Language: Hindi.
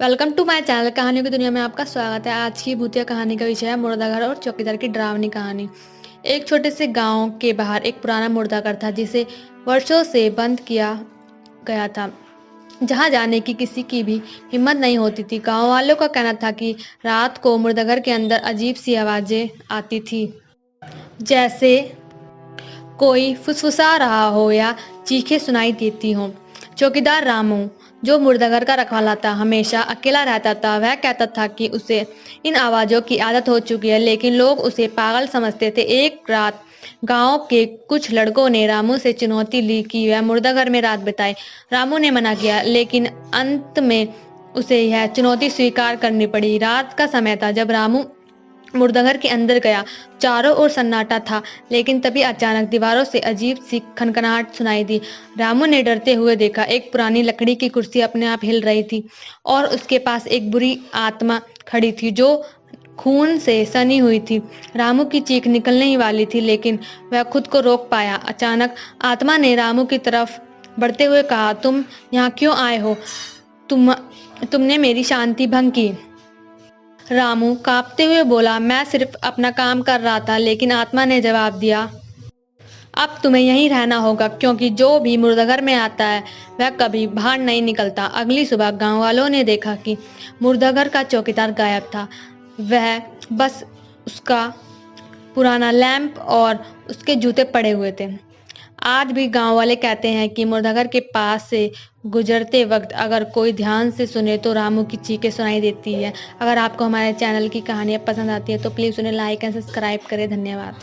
वेलकम टू माय चैनल कहानियों की दुनिया में आपका स्वागत है। आज की भूतिया कहानी का विषय है मुर्दाघर और चौकीदार की डरावनी कहानी। एक छोटे से गांव के बाहर एक पुराना मुर्दाघर था जिसे वर्षों से बंद किया गया था, जहां जाने की किसी की भी हिम्मत नहीं होती थी। गांव वालों का कहना था कि रात को मुर्दाघर के अंदर अजीब सी आवाजें आती थी, जैसे कोई फुसफुसा रहा हो या चीखें सुनाई देती हों। चौकीदार रामू, जो मुर्दाघर का रखवाला था, हमेशा अकेला रहता था। वह कहता था कि उसे इन आवाजों की आदत हो चुकी है, लेकिन लोग उसे पागल समझते थे। एक रात गांव के कुछ लड़कों ने रामू से चुनौती ली कि वह मुर्दाघर में रात बिताए। रामू ने मना किया, लेकिन अंत में उसे यह चुनौती स्वीकार करनी पड़ी। रात का समय था जब रामू मुर्दाघर के अंदर गया। चारों ओर सन्नाटा था, लेकिन तभी अचानक दीवारों से अजीब सी खनखनाहट सुनाई दी। रामू ने डरते हुए देखा, एक पुरानी लकड़ी की कुर्सी अपने आप हिल रही थी और उसके पास एक बुरी आत्मा खड़ी थी जो खून से सनी हुई थी। रामू की चीख निकलने ही वाली थी, लेकिन वह खुद को रोक पाया। अचानक आत्मा ने रामू की तरफ बढ़ते हुए कहा, तुम यहाँ क्यों आए हो? तुमने मेरी शांति भंग की। रामू कांपते हुए बोला, मैं सिर्फ अपना काम कर रहा था। लेकिन आत्मा ने जवाब दिया, अब तुम्हें यहीं रहना होगा, क्योंकि जो भी मुर्दाघर में आता है वह कभी बाहर नहीं निकलता। अगली सुबह गांव वालों ने देखा कि मुर्दाघर का चौकीदार गायब था। वह बस उसका पुराना लैंप और उसके जूते पड़े हुए थे। आज भी गांव वाले कहते हैं कि मुर्दाघर के पास से गुजरते वक्त अगर कोई ध्यान से सुने तो रामू की चीखें सुनाई देती है। अगर आपको हमारे चैनल की कहानियाँ पसंद आती है तो प्लीज़ उन्हें लाइक एंड सब्सक्राइब करें। धन्यवाद।